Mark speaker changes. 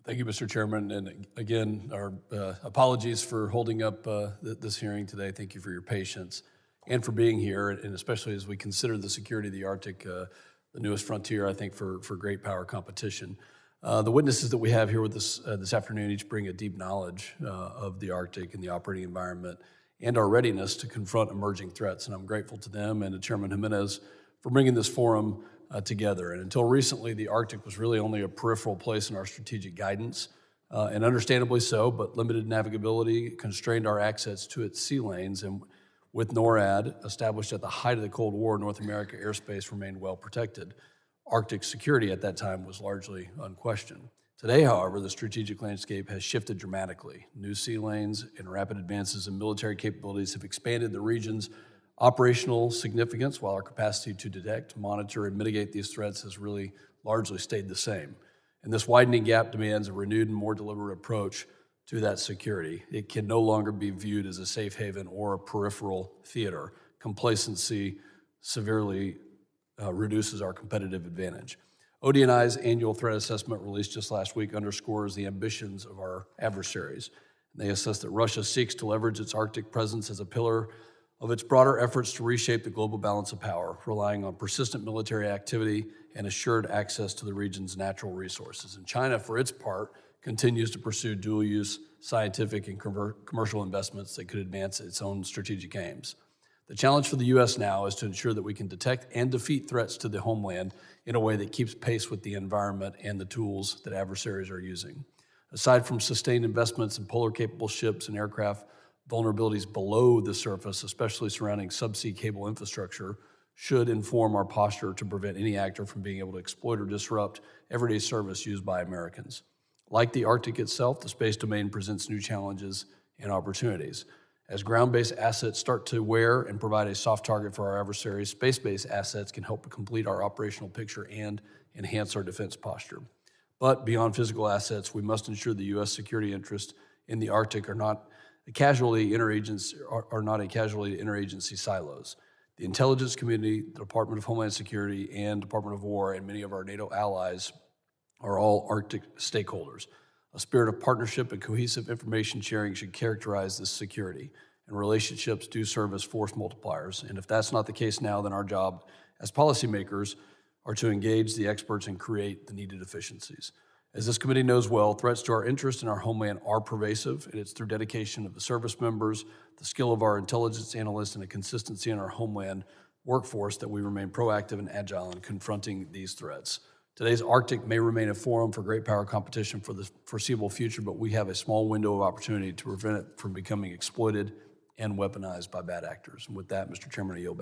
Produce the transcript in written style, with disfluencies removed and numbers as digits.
Speaker 1: Thank you, Mr. Chairman. And again, our apologies for holding up this hearing today. Thank you for your patience and for being here, and especially as we consider the security of the Arctic, the newest frontier, I think, for great power competition. The witnesses that we have here with us this afternoon each bring a deep knowledge of the Arctic and the operating environment and our readiness to confront emerging threats. And I'm grateful to them and to Chairman Jimenez for bringing this forum together. And until recently, the Arctic was really only a peripheral place in our strategic guidance, and understandably so, but limited navigability constrained our access to its sea lanes. And with NORAD, established at the height of the Cold War, North America airspace remained well protected. Arctic security at that time was largely unquestioned. Today, however, the strategic landscape has shifted dramatically. New sea lanes and rapid advances in military capabilities have expanded the region's operational significance, while our capacity to detect, monitor, and mitigate these threats has really largely stayed the same. And this widening gap demands a renewed and more deliberate approach to that security. It can no longer be viewed as a safe haven or a peripheral theater. Complacency severely reduces our competitive advantage. ODNI's annual threat assessment released just last week underscores the ambitions of our adversaries. They assess that Russia seeks to leverage its Arctic presence as a pillar of its broader efforts to reshape the global balance of power, relying on persistent military activity and assured access to the region's natural resources. And China, for its part, continues to pursue dual-use scientific and commercial investments that could advance its own strategic aims. The challenge for the U.S. now is to ensure that we can detect and defeat threats to the homeland in a way that keeps pace with the environment and the tools that adversaries are using. Aside from sustained investments in polar-capable ships and aircraft, vulnerabilities below the surface, especially surrounding subsea cable infrastructure, should inform our posture to prevent any actor from being able to exploit or disrupt everyday service used by Americans. Like the Arctic itself, the space domain presents new challenges and opportunities. As ground-based assets start to wear and provide a soft target for our adversaries, space-based assets can help complete our operational picture and enhance our defense posture. But beyond physical assets, we must ensure the U.S. security interests in the Arctic are not a casualty interagency silos. The intelligence community, the Department of Homeland Security, and Department of War, and many of our NATO allies are all Arctic stakeholders. A spirit of partnership and cohesive information sharing should characterize this security, and relationships do serve as force multipliers. And if that's not the case now, then our job as policymakers are to engage the experts and create the needed efficiencies. As this committee knows well, threats to our interest in our homeland are pervasive, and it's through dedication of the service members, the skill of our intelligence analysts, and a consistency in our homeland workforce that we remain proactive and agile in confronting these threats. Today's Arctic may remain a forum for great power competition for the foreseeable future, but we have a small window of opportunity to prevent it from becoming exploited and weaponized by bad actors. And with that, Mr. Chairman, I yield back.